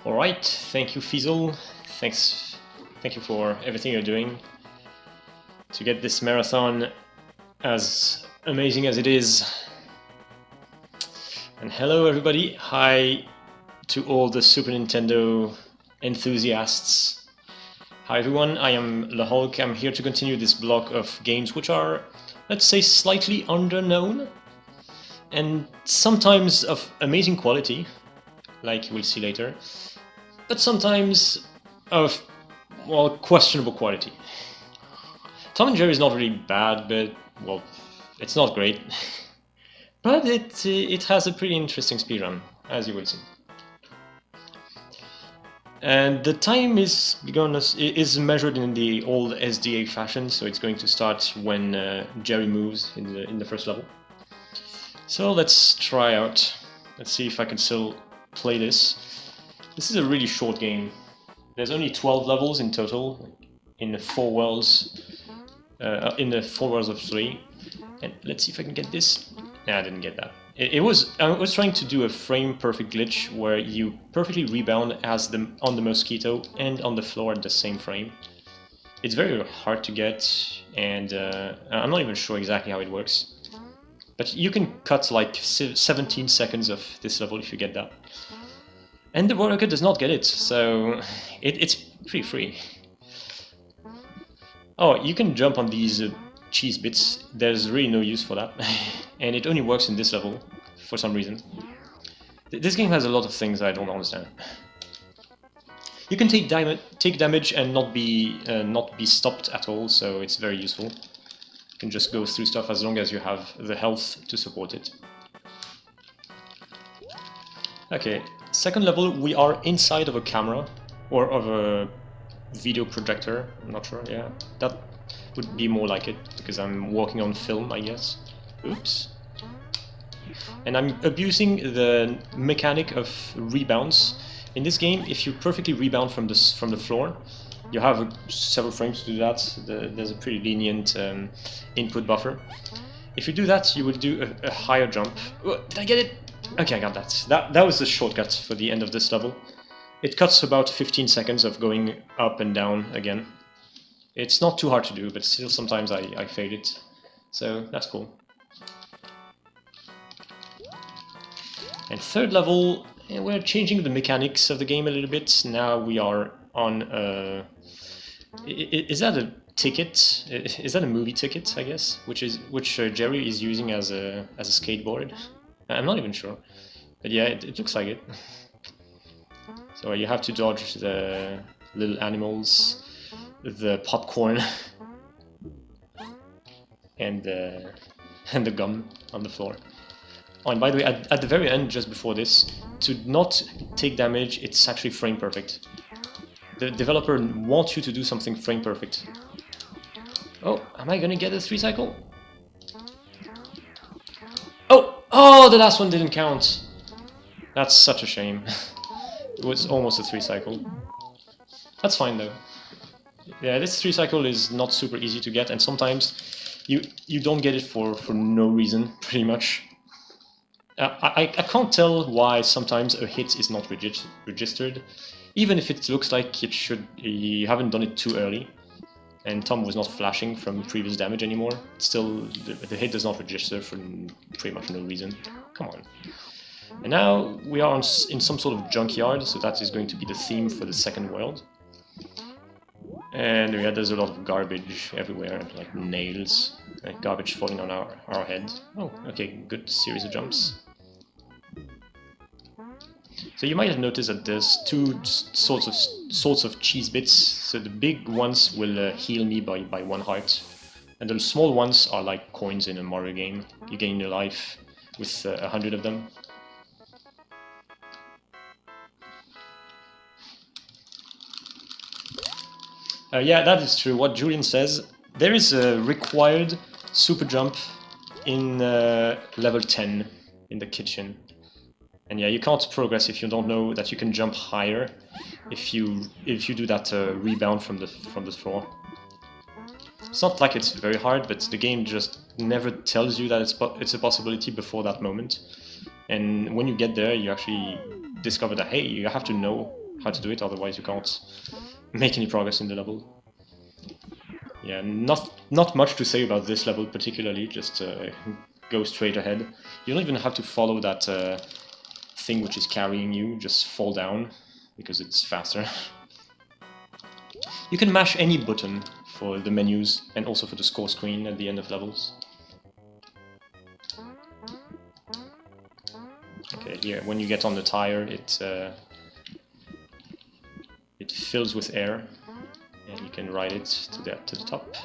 Alright, thank you Fizzle. Thank you for everything you're doing to get this marathon as amazing as it is. And hello everybody, hi to all the Super Nintendo enthusiasts. Hi everyone, I am Le Hulk. I'm here to continue this block of games which are, let's say, slightly underknown and sometimes of amazing quality, like we'll see later, but sometimes of, well, questionable quality. Tom and Jerry is not really bad, but, well, it's not great. But it has a pretty interesting speedrun, as you will see. And the time is measured in the old SDA fashion, so it's going to start when Jerry moves in the first level. So let's try out. Let's see if I can still play this. This is a really short game. There's only 12 levels in total in the 4 worlds. In the 4 worlds of 3. And let's see if I can get this. Nah, I didn't get that. I was trying to do a frame perfect glitch where you perfectly rebound on the mosquito and on the floor at the same frame. It's very hard to get, and I'm not even sure exactly how it works. But you can cut like 17 seconds of this level if you get that. And the worker does not get it, so it's pretty free. Oh, you can jump on these cheese bits. There's really no use for that. And it only works in this level, for some reason. This game has a lot of things I don't understand. You can take damage and not be stopped at all, so it's very useful. You can just go through stuff as long as you have the health to support it. Okay, second level, we are inside of a camera, or of a video projector, I'm not sure, yeah. That would be more like it, because I'm working on film, I guess. Oops. And I'm abusing the mechanic of rebounds. In this game, if you perfectly rebound from the floor, you have several frames to do that. There's a pretty lenient input buffer. If you do that, you will do a higher jump. Oh, did I get it? Okay, I got that. That was the shortcut for the end of this level. It cuts about 15 seconds of going up and down again. It's not too hard to do, but still sometimes I fail it. So that's cool. And third level, we're changing the mechanics of the game a little bit. Now we are on is that a ticket? Is that a movie ticket, I guess? Which Jerry is using as a skateboard? I'm not even sure. But yeah, it looks like it. So you have to dodge the little animals, the popcorn, and the gum on the floor. Oh, and by the way, at the very end, just before this, to not take damage, it's actually frame perfect. The developer wants you to do something frame perfect. Oh, am I gonna get a 3 cycle? Oh, the last one didn't count. That's such a shame. It was almost a 3 cycle. That's fine though. Yeah, this 3 cycle is not super easy to get, and sometimes you don't get it for no reason, pretty much. I can't tell why sometimes a hit is not registered, even if it looks like it should. You haven't done it too early, and Tom was not flashing from previous damage anymore. Still, the hit does not register for pretty much no reason. Come on. And now we are in some sort of junkyard, so that is going to be the theme for the second world. And yeah, there's a lot of garbage everywhere, like nails, like garbage falling on our head. Oh, okay, good series of jumps. So you might have noticed that there's two sorts of cheese bits. So the big ones will heal me by 1 heart, and the small ones are like coins in a Mario game. You gain your life with 100 of them. Yeah, that is true. What Julian says, there is a required super jump in level 10 in the kitchen. And yeah, you can't progress if you don't know that you can jump higher if you do that rebound from the floor. It's not like it's very hard, but the game just never tells you that it's a possibility before that moment. And when you get there, you actually discover that, hey, you have to know how to do it, otherwise you can't make any progress in the level. Yeah, not much to say about this level particularly, just go straight ahead. You don't even have to follow that thing which is carrying you, just fall down, because it's faster. You can mash any button for the menus, and also for the score screen at the end of levels. Okay, here, when you get on the tire, it fills with air, and you can ride it to the top.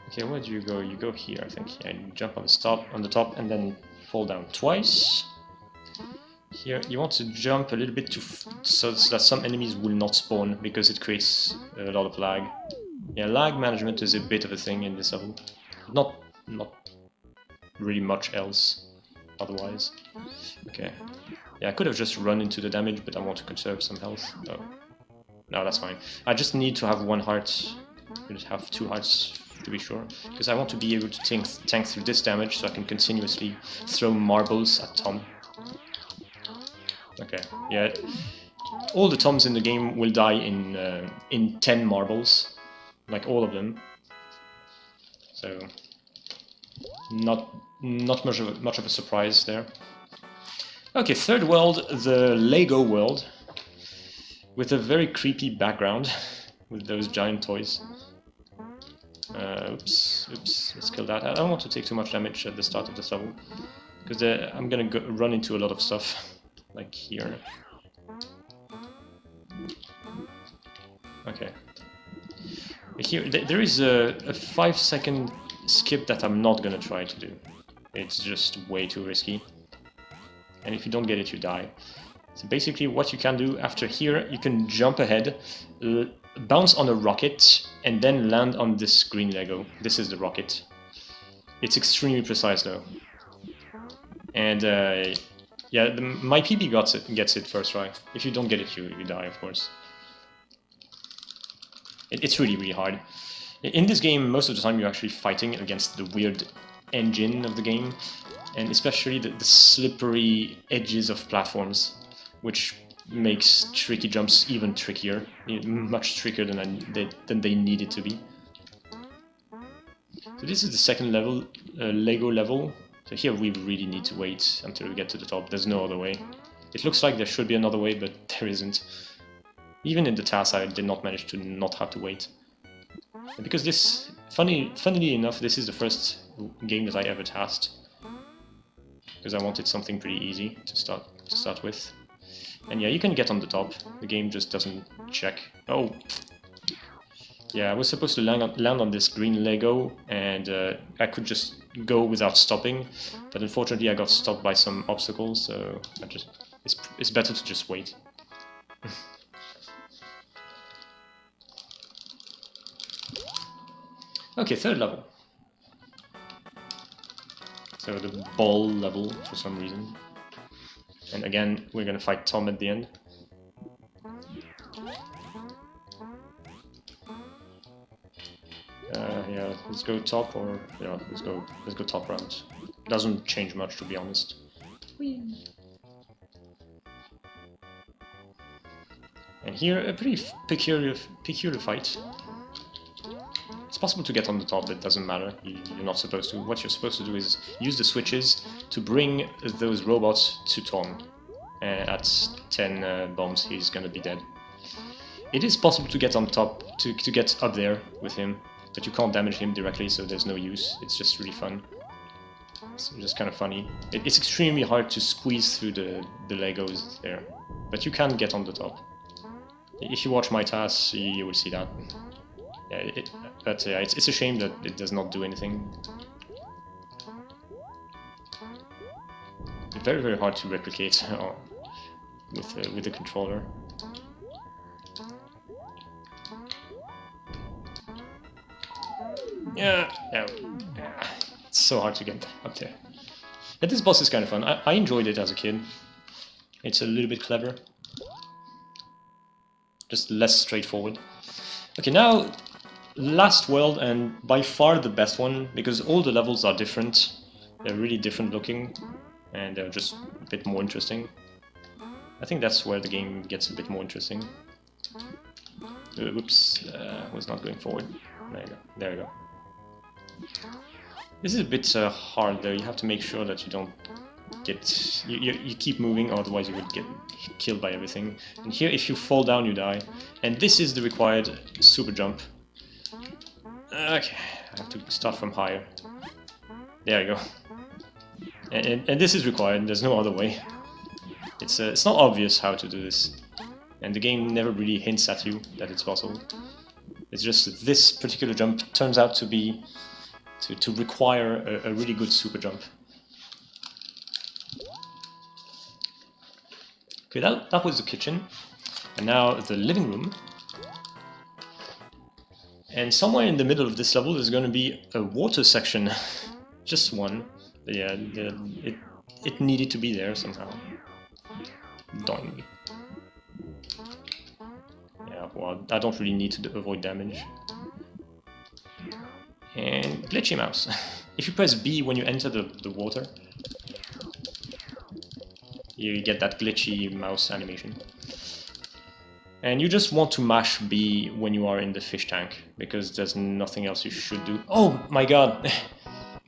Okay, where do you go? You go here, I think. Yeah, you jump on the top, and then fall down twice. Here, you want to jump a little bit so that some enemies will not spawn, because it creates a lot of lag. Yeah, lag management is a bit of a thing in this level. Not really much else, otherwise. Okay. Yeah, I could have just run into the damage, but I want to conserve some health. Oh. No, that's fine. I just need to have one heart. I just have 2 hearts, to be sure. Because I want to be able to tank through this damage, so I can continuously throw marbles at Tom. Okay, yeah. All the Toms in the game will die in 10 marbles. Like all of them. So not much of a surprise there. Okay, third world, the Lego world, with a very creepy background with those giant toys. Oops, let's kill that. I don't want to take too much damage at the start of this level, because I'm gonna run into a lot of stuff, like here. Okay. Here, there is a 5-second skip that I'm not gonna try to do. It's just way too risky. And if you don't get it, you die. So basically what you can do after here, you can jump ahead, bounce on a rocket, and then land on this green Lego. This is the rocket. It's extremely precise though. And yeah, my PB gets it first try. If you don't get it, you die, of course. It's really hard. In this game, most of the time you're actually fighting against the weird engine of the game, and especially the slippery edges of platforms, which makes tricky jumps even trickier, much trickier than they needed to be. So this is the second level, Lego level. So here we really need to wait until we get to the top. There's no other way. It looks like there should be another way, but there isn't. Even in the task, I did not manage to not have to wait. And because this, funnily enough, this is the first game that I ever tasked, because I wanted something pretty easy to start with. And yeah, you can get on the top. The game just doesn't check. Oh, yeah, I was supposed to land on this green Lego, and I could just go without stopping, but unfortunately I got stopped by some obstacles, so it's better to just wait. Okay, third level. So the ball level for some reason. And again, we're gonna fight Tom at the end. Yeah, let's go top, or yeah, let's go top round. Doesn't change much, to be honest. Whee. And here, a pretty peculiar fight. It's possible to get on the top, but it doesn't matter. You're not supposed to. What you're supposed to do is use the switches to bring those robots to Tom. At 10 bombs, he's gonna be dead. It is possible to get on top, to get up there with him, but you can't damage him directly, so there's no use. It's just really fun. It's just kind of funny. It's extremely hard to squeeze through the Legos there, but you can get on the top. If you watch my tasks, you will see that. Yeah, but yeah, it's a shame that it does not do anything. Very hard to replicate with the controller. Yeah, it's so hard to get up there. But this boss is kind of fun. I enjoyed it as a kid. It's a little bit clever. Just less straightforward. Okay, now last world, and by far the best one, because all the levels are different. They're really different looking, and they're just a bit more interesting. I think that's where the game gets a bit more interesting. Whoops, was not going forward. There you go. There you go. This is a bit hard though. You have to make sure that you don't get... You keep moving, otherwise you would get killed by everything. And here, if you fall down, you die. And this is the required super jump. Okay, I have to start from higher. There you go. And this is required, there's no other way. It's not obvious how to do this. And the game never really hints at you that it's possible. It's just that this particular jump turns out to be... to require a really good super jump. Okay, that was the kitchen. And now the living room. And somewhere in the middle of this level there's going to be a water section. Just one. But yeah, it needed to be there somehow. Doing. Yeah, well, I don't really need to avoid damage. And glitchy mouse. If you press B when you enter the water, you get that glitchy mouse animation. And you just want to mash B when you are in the fish tank, because there's nothing else you should do. Oh my god!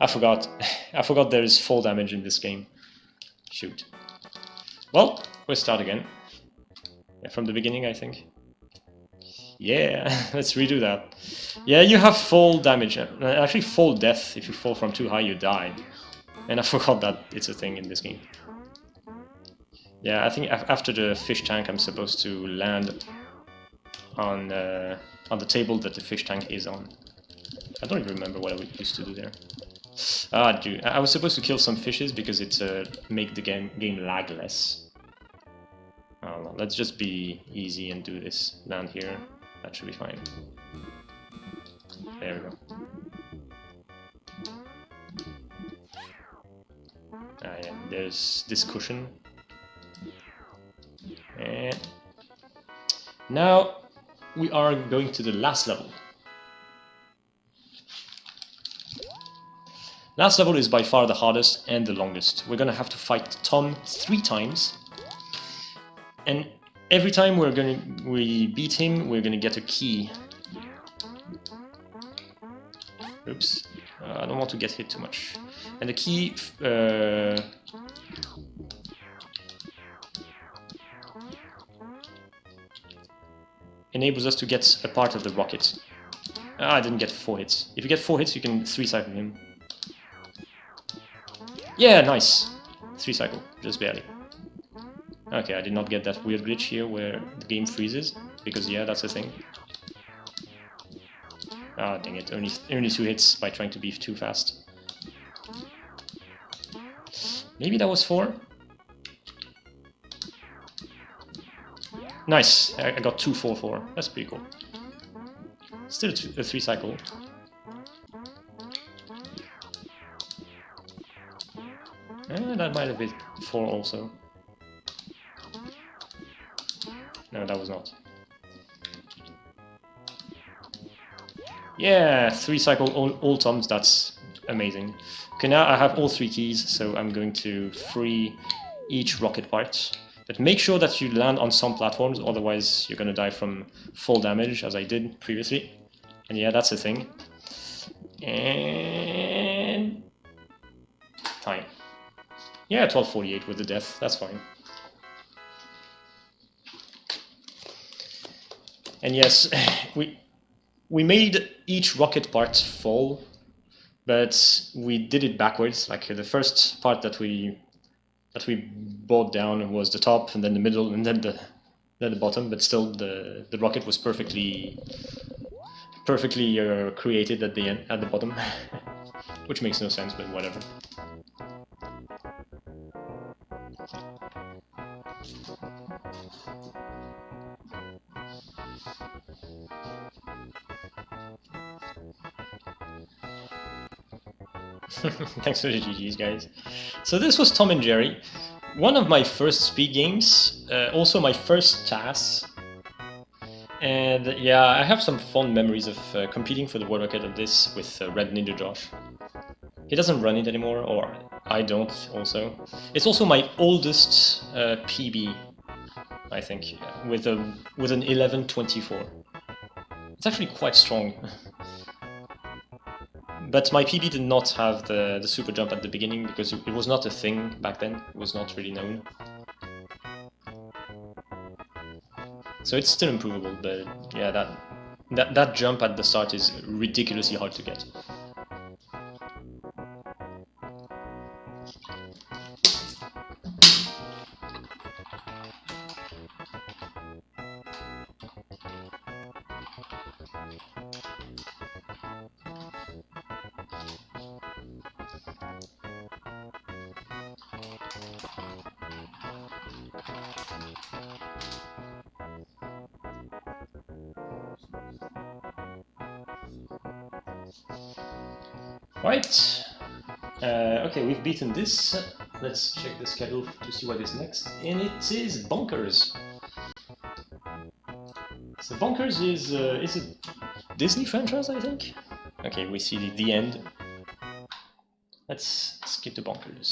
I forgot. I forgot there is fall damage in this game. Shoot. Well, we'll start again. Yeah, from the beginning, I think. Yeah, let's redo that. Yeah, you have fall damage. Actually, fall death. If you fall from too high, you die. And I forgot that it's a thing in this game. Yeah, I think after the fish tank, I'm supposed to land on the table that the fish tank is on. I don't even remember what I used to do there. Ah, dude, I was supposed to kill some fishes because it make the game lag less. Oh, no, let's just be easy and do this. Land here. That should be fine. There we go. Ah, yeah, there's this cushion. And now we are going to the last level. Last level is by far the hardest and the longest. We're gonna have to fight Tom 3 times. And every time we beat him, we're gonna get a key. Oops, I don't want to get hit too much. And the key enables us to get a part of the rocket. I didn't get 4 hits. If you get 4 hits, you can 3-cycle him. Yeah, nice! 3-cycle, just barely. Okay, I did not get that weird glitch here where the game freezes, because yeah, that's a thing. Ah, dang it, only 2 hits by trying to be too fast. Maybe that was 4? Nice, I got 2-4-4, that's pretty cool. Still a 3-cycle. That might have been 4 also. No, that was not. Yeah, 3-cycle all toms, that's amazing. Okay, now I have all 3 keys, so I'm going to free each rocket part. But make sure that you land on some platforms, otherwise you're gonna die from fall damage, as I did previously. And yeah, that's the thing. And... time. Yeah, 12:48 with the death, that's fine. And yes, we made each rocket part fall, but we did it backwards. Like the first part that we brought down was the top, and then the middle, and then the bottom. But still, the rocket was perfectly created at the end, at the bottom, which makes no sense, but whatever. Thanks for the GG's, guys. So this was Tom and Jerry, one of my first speed games, also my first TAS. And yeah, I have some fond memories of competing for the world record of this with Red Ninja Josh. He doesn't run it anymore, or I don't also. It's also my oldest PB, I think, with an 11:24. It's actually quite strong. But my PB did not have the super jump at the beginning because it was not a thing back then. It was not really known. So it's still improvable, but yeah, that jump at the start is ridiculously hard to get. Right. Okay, we've beaten this. Let's check the schedule to see what is next. And it is Bonkers. So Bonkers is a Disney franchise, I think? Okay, we see the end. Let's skip to Bonkers.